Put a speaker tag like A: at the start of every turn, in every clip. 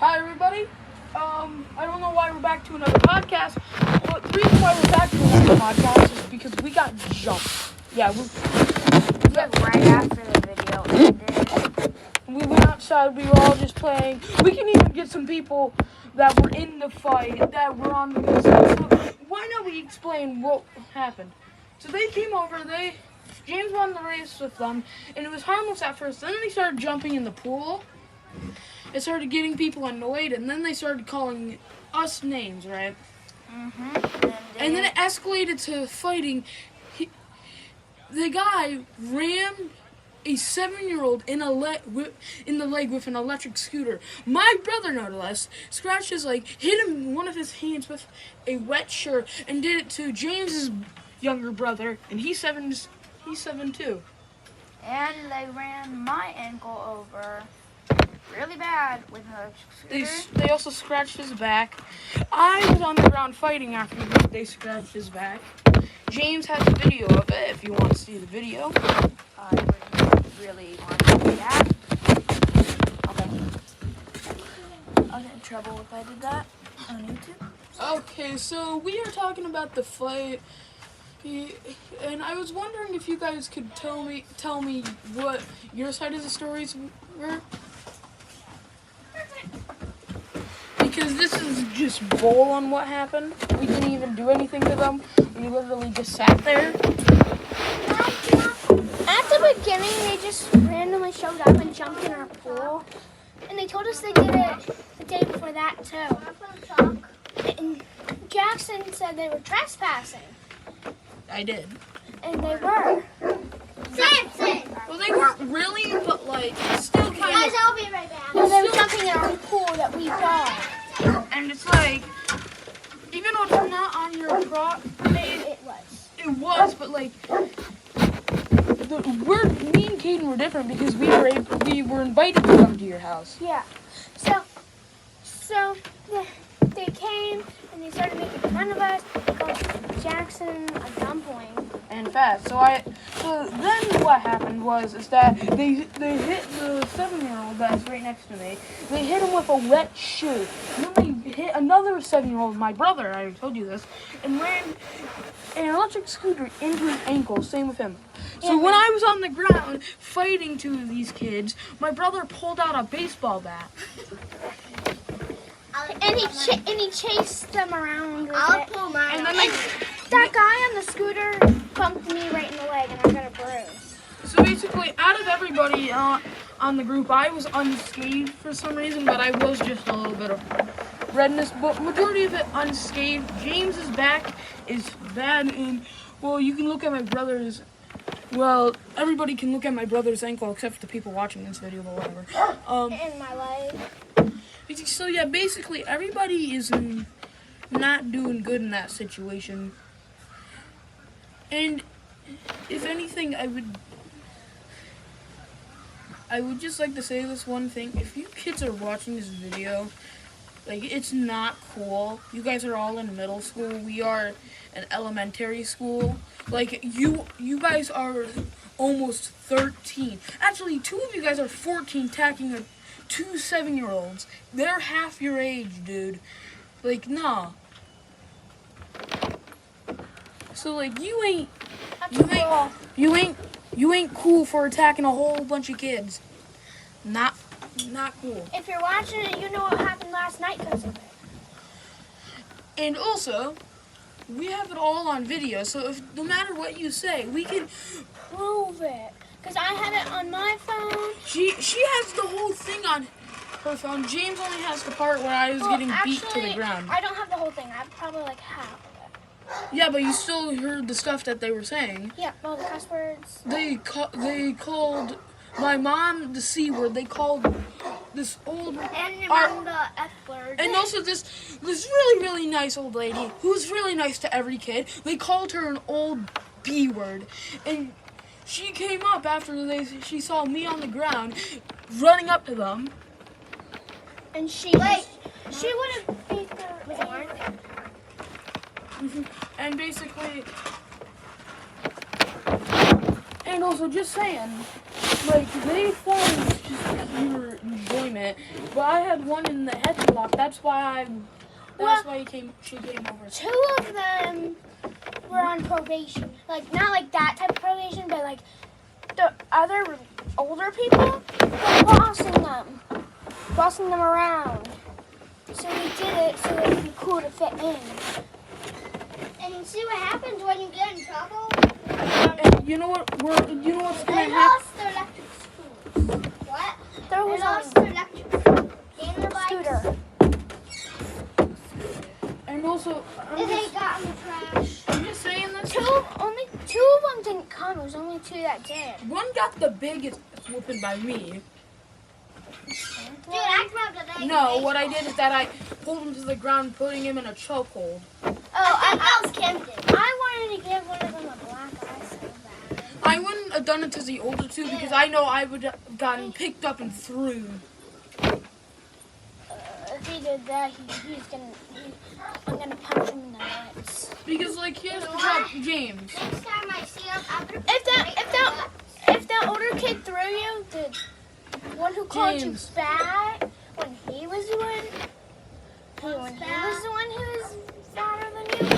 A: Hi, everybody. I don't know why we're back to another podcast, but the reason why we're back to another podcast is because we got jumped. Yeah, we
B: Right after the video ended.
A: we went outside. We were all just playing. We can even get some people that were in the fight that were on the good side. So why not we explain what happened? So they came over. James won the race with them, and it was harmless at first. Then they started jumping in the pool. It started getting people annoyed, and then they started calling us names, right? And then it escalated to fighting. The guy rammed a 7-year-old in the leg with an electric scooter. My brother, no less, scratched his leg, hit him in one of his hands with a wet shirt, and did it to James's younger brother, and he's 7 too.
B: And they ran my ankle over really bad with a scooter.
A: They also scratched his back. I was on the ground fighting after they scratched his back. James has a video of it if you want to see the video.
B: I would really want to see that. I'll get in trouble if I did that on YouTube.
A: Okay, so we are talking about the fight. And I was wondering if you guys could tell me what your side of the stories were. Because this is just bull on what happened. We didn't even do anything to them. We literally just sat there.
C: At the beginning, they just randomly showed up and jumped in our pool. And they told us they did it the day before that, too. And Jackson said they were trespassing.
A: I did.
C: And they were. Samson!
A: Well, they weren't really, but like, still kind of.
C: I'll be right back. No, they were jumping in our pool that we bought.
A: And it's like, even though it's not on your
C: It was.
A: it was, but like, me and Caden were different because we were invited to come to your house.
C: Yeah. So they came and they started making fun of us. They called Jackson a dumpling.
A: And fast. So then what happened was that they hit the 7-year-old that's right next to me. They hit him with a wet shoe. And then they hit another 7-year-old, my brother, I already told you this, and ran an electric scooter into his ankle. Same with him. So when I was on the ground fighting two of these kids, my brother pulled out a baseball bat.
C: And he chased them around with it.
B: pull mine.
A: And then
C: That guy on the scooter bumped me right in the leg, and I got a bruise.
A: So basically, out of everybody on the group, I was unscathed for some reason, but I was just a little bit of redness. But majority of it unscathed. James's back is bad, and well, you can look at my brother's. Well, everybody can look at my brother's ankle except for the people watching this video, but whatever.
C: And my leg.
A: So yeah, basically everybody is not doing good in that situation. And if anything, I would just like to say this one thing. If you kids are watching this video, like, it's not cool. You guys are all in middle school. We are in elementary school. Like, you guys are almost 13. Actually, 2 of you guys are 14 attacking 2 7-year-olds. They're half your age, dude. Like, nah. So like, you ain't cool for attacking a whole bunch of kids. Not cool.
C: If you're watching it, you know what happened last night because of it.
A: And also, we have it all on video, so if no matter what you say, we can
C: Prove it. Because I have it on my phone.
A: She has the whole thing on her phone. James only has the part where I was getting beat to the ground.
C: I don't have the whole thing. I have probably like half of it.
A: Yeah, but you still heard the stuff that they were saying.
C: Yeah, all the cuss words.
A: They called my mom the C word. They called this old
C: And the F word.
A: and also this really, really nice old lady who's really nice to every kid. They called her an old B word. And she came up after she saw me on the ground, running up to them.
C: And she would have beat their
A: And basically, and also just saying, like, they formed just pure enjoyment. But I had one in the headlock. That's why she came over.
C: Two of them were on probation. Like, not like that type of probation, but like the other older people were bossing them around. So we did it so it would be cool to fit in.
D: And see what happens when you get in trouble?
A: And you know what's gonna
D: They
A: happen?
D: lost their electric scooters. What?
C: There
D: They
C: was
D: lost their electric scooters. Gamer
C: a
D: bikes.
C: scooter.
A: And also,
D: And they got in the trash.
A: I'm just saying this.
C: Only two of them didn't come. It was only two that did.
A: One got the biggest whooping by me.
D: Dude, I grabbed a leg.
A: No, what I did is that I pulled him to the ground, putting him in a chokehold.
D: I think that was Camden.
C: I wanted to give one of them a black eye so bad.
A: I wouldn't have done it to the older two because I know I would have gotten picked up and threw.
C: If he did that, I'm gonna punch him in the nuts.
A: Because like here's the job, James.
D: Next time I see him, I'm gonna
C: If that older kid threw you, the one who called
A: James.
C: you fat, when he was the one who was fatter than you,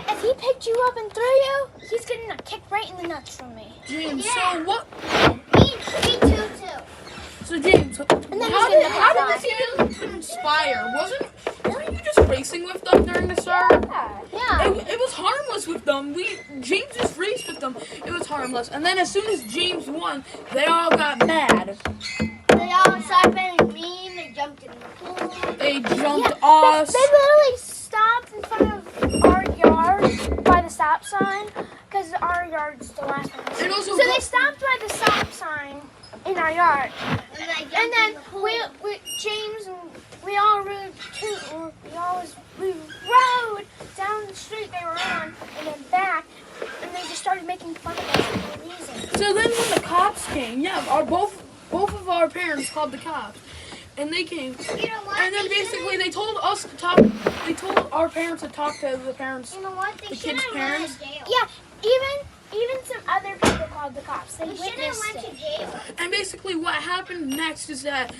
C: if he picked you up and threw you, he's getting a kick right in the nuts from me.
A: James,
D: Yeah.
A: so what?
D: Me too.
A: So James,
C: then
A: how
C: he's
A: did
C: gonna
A: this even transpire? Weren't you just racing with them during the start?
C: Yeah.
A: It was harmless with them. James just raced with them. It was harmless. And then as soon as James won, they all got mad.
D: They all started being mean. They jumped in the pool.
A: They jumped
C: Yeah,
A: us.
C: They literally stopped in front of our yard by the stop sign because our yard's the last one.
A: And also,
C: So they stopped by the stop sign in our yard,
D: And they jumped
C: and then
D: in the pool.
C: we James and we all rode we rode down the street they were on and then back, and they just started making fun of us for no reason.
A: So then when the cops came, both of our parents called the cops. And they came.
D: You know what?
A: And then
D: They
A: basically
D: should've-
A: they told our parents to talk to the parents.
D: You know what? They
A: the
D: should
A: kids'
D: have
A: parents.
D: went to jail.
C: Yeah, even some other people called the cops. They
D: They should have
C: witnessed
D: went to
C: it.
D: jail.
A: And basically what happened next is that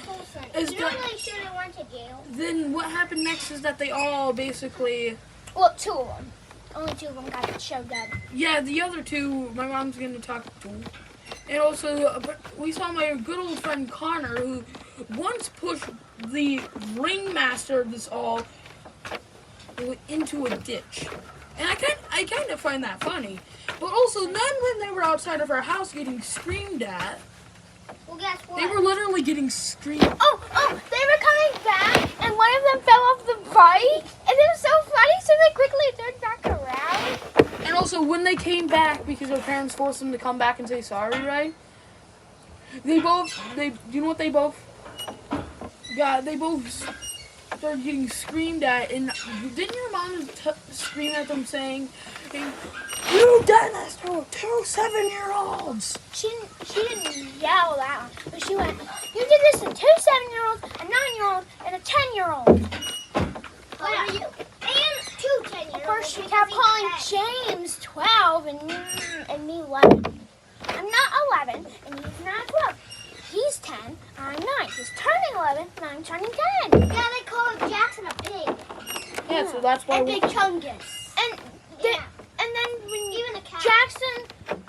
A: Is
D: You know
A: that-
D: they should have went to jail.
A: they all basically
C: Well, two of them. Only two of them got shoved up.
A: yeah, the other two my mom's gonna talk to. And also we saw my good old friend Connor who once pushed the ringmaster of this all into a ditch. And I kind of find that funny. But also, none when they were outside of our house getting screamed at.
D: Well, guess what?
A: They were literally getting screamed.
C: Oh, they were coming back, and one of them fell off the bike, and it was so funny, so they quickly turned back around.
A: And also, when they came back, because their parents forced them to come back and say sorry, right? You know what they both got? They both started getting screamed at, and didn't your mom scream at them saying, "You done this to 2 7-year-olds"?
C: She didn't yell that one, but she went, "You did this to 2 7-year-olds, a 9-year-old, and a 10-year-old."
D: What are you? And 2 10-year-olds.
C: First, she kept calling James 12 and me 11. I'm not 11, and he's not 12. He's 10, I'm 9. He's turning 11, and I'm turning 10.
D: Yeah, they called Jackson a pig.
A: Yeah, so that's why
D: And
A: we.
D: Big Chungus.
C: And
D: Yeah.
C: and then when
D: Even a cat.
C: Jackson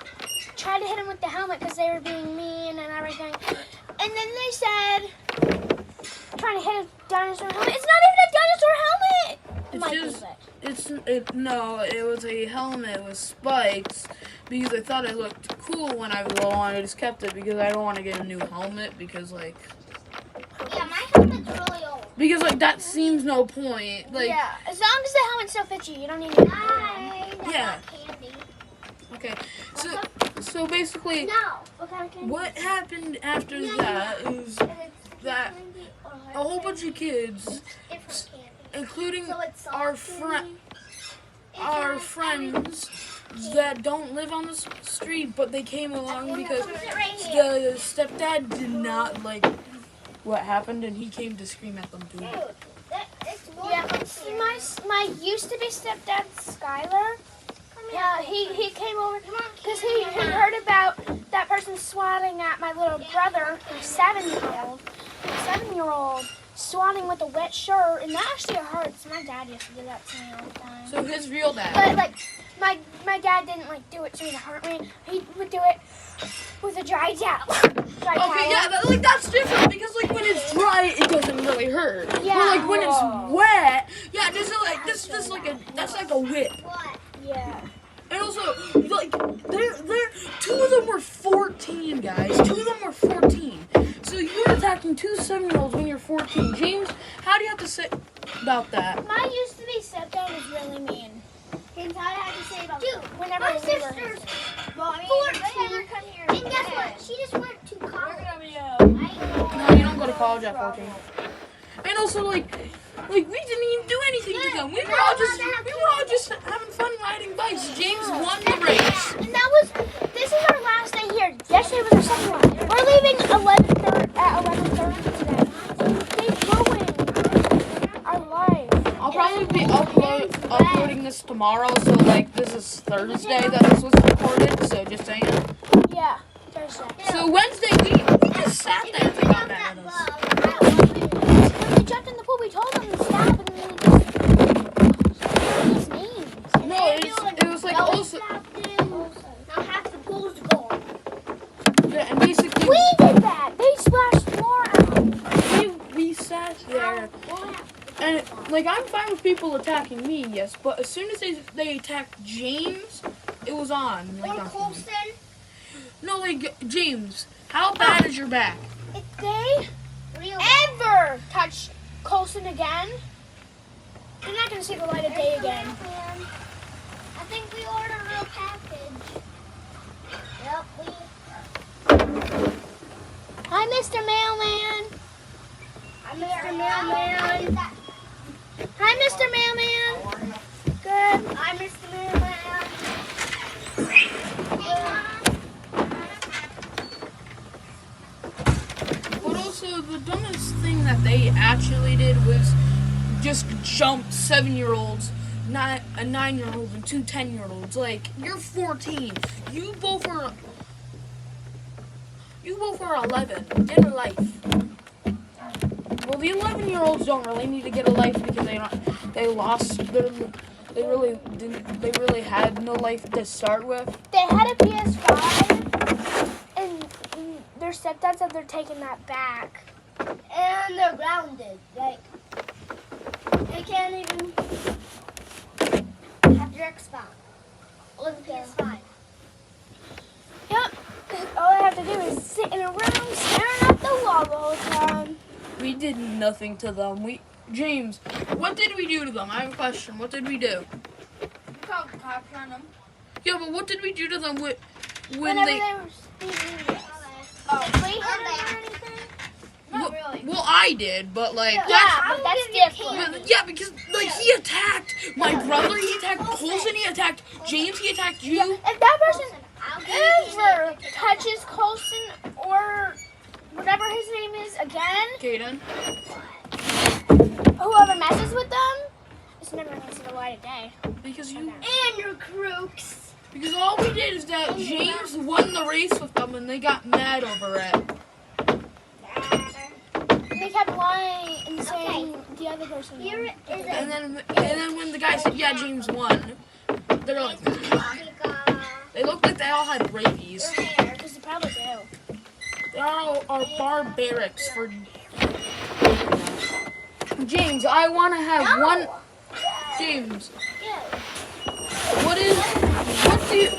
C: tried to hit him with the helmet because they were being mean and everything. And then they said, trying to hit a dinosaur helmet. It's not even a dinosaur helmet! It
A: It's
C: might
A: just-
C: be, but
A: it was a helmet with spikes because I thought it looked cool when I was little and I just kept it because I don't want to get a new helmet because
D: Yeah, my helmet's really old.
A: that seems no point. Like,
C: yeah, as long as the helmet still fits you, you don't need to.
D: Hi. That's
A: Yeah.
D: not candy.
A: okay, so basically,
D: No.
C: What kind of candy?
A: what happened after that is that a whole bunch of kids,
D: Different candy.
A: including
D: So it's soft
A: our
D: candy.
A: our friends that don't live on the street, but they came along because
D: Put it right here.
A: the stepdad did not like what happened, and he came to scream at them too.
D: Dude, it's more
C: Yeah,
D: from here.
C: my used to be stepdad, Skylar. Yeah, he came over because he heard about that person's swatting at my little brother, a 7-year-old. A 7-year-old swatting with a wet shirt, and that actually hurts. My dad used to do that to me all the time.
A: So his real dad.
C: But like, my dad didn't like do it to me to hurt me. He would do it with a dry towel.
A: Okay, yeah, that's different because like when it's dry, it doesn't really hurt.
C: Yeah.
A: But like when it's wet, yeah, this is like that's like a whip.
C: Yeah.
A: And also, like, they're 2 of them were 14, guys. 2 of them were 14. So you're attacking 2 7-year-olds when you're 14. James, how do you have to say about that?
C: My used to be stepdad was really mean.
D: James, how did I have to say about
C: Dude, whenever
D: my
C: we were
D: sister's
C: Well, I
D: 14.
C: come here.
D: And guess what? She just went to college.
A: No, you don't go to college at 14. And also, like we didn't even do anything to them. We were all just having fun riding bikes. James won the race.
C: And this is our last day here. Yesterday was our second one. We're leaving at 11:30 today. They ruined our life.
A: I'll probably be uploading this tomorrow. So like this is Thursday that this was recorded. So just saying.
C: Yeah, Thursday.
A: So Wednesday we just sat there and they got mad at us.
C: When we jumped in the pool, we told them to stop, and then these names.
A: No, it was like also
D: Now half the pool's gone.
A: yeah, and basically
C: We did that. They splashed more out.
A: we sat there. And like I'm fine with people attacking me, yes, but as soon as they attacked James, it was on. Like,
D: Or
A: not me.
D: Colston.
A: No, like James, how bad is your back?
C: If they
D: Real.
C: ever touch Colson again, they're not going to see the light of day again.
D: I think we ordered a real package. Yep, we.
C: Hi, Mr. Mailman.
D: I'm Mr. Mailman.
C: Hi, Mr. Mailman. Good.
D: I'm Mr. Mailman.
A: But also the dumbest thing that they actually did was just jump 7-year-olds, a 9-year-old, and 2 10-year-olds. Like you're 14. You both are 11. Get a life. Well, the 11-year-olds don't really need to get a life because they really had no life to start with.
C: They had a PS5, and their stepdad said they're taking that back.
D: And they're grounded. Like, they can't even have their Xbox or the PS5.
C: Yep. All I have to do is sit in a room staring at the wall the whole time.
A: We did nothing to them. James, what did we do to them? I have a question. What did we do?
B: Called the cops on them.
A: Yeah, but what did we do to them when
C: Whenever
A: they?
C: they were speeding.
B: Oh,
C: We hit them or anything?
B: not really.
A: Well, I did, but like
C: Yeah, but that's different.
A: yeah, because like he attacked my brother, he attacked Colson, he attacked James, he attacked you.
C: If that person ever touches Colson or whatever his name is again,
A: Caden.
C: whoever messes with them, it's never going to see the light of day.
A: Because you.
D: And your crooks.
A: Because all we did is that James won the race with them, and they got mad over it.
C: They kept lying and saying the other person.
D: Here
C: won.
D: is a
A: And then when the guy said, "Yeah, James won," they're like, they looked like they all had rabies.
C: Because they probably do.
A: They all are barbarics for. James, I want to have one. James, what do you think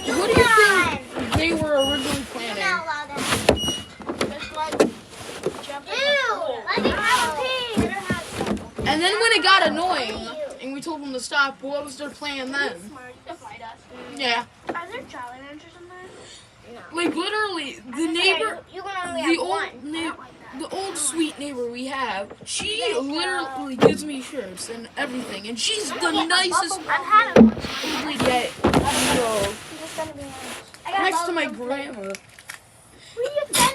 A: they were originally planning?
C: Just like jumping.
D: Let me have a pee.
A: And then when it got annoying and we told them to stop, what was their plan then?
C: To fight us.
A: Yeah,
C: Are there Jolly Ranchers in there?
A: like literally the neighbor,
D: You can only
A: the
D: have one.
A: the old sweet neighbor we have, she literally gives me shirts and everything, and she's the nicest.
C: I've had them.
A: Usually get
C: I'm just gonna be honest.
A: next to my grandma.
C: Remember how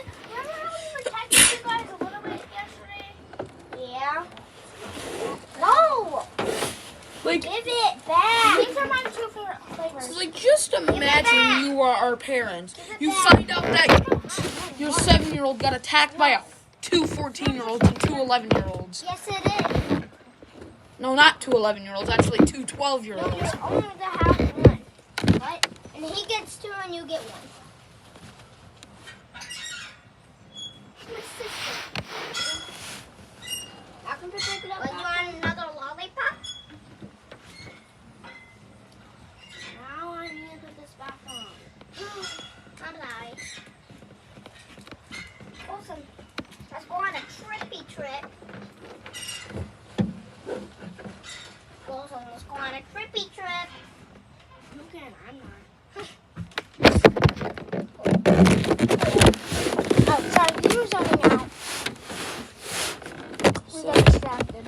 C: we protected you guys a little bit yesterday?
D: Yeah. No.
A: Like
C: Give it back. These are my two favorite flavors.
A: So, like, just imagine you are our parents. You find out that your 7-year-old got attacked by two 14-year-olds and two 11-year-olds.
D: Yes, it is.
A: No, not two 11-year-olds, actually two
D: No,
A: 12-year-olds.
D: you're only to have one. What? And he gets 2 and you get 1. My sister.
C: I can just pick it up.
D: But you want another lollipop?
C: Now I need to put this back on.
D: I'm sorry. Awesome. Let's go on a trippy trip. Awesome. Let's go on a trippy trip.
C: You can, I'm not. Oh, sorry, you were zoning out. We got distracted.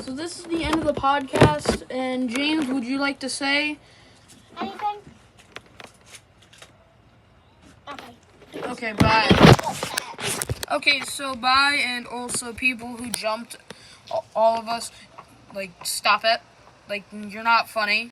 A: So this is the end of the podcast, and James, would you like to say?
C: Anything? Okay.
A: Okay, bye. Okay, so bye, and also people who jumped, all of us, like, stop it. Like, you're not funny.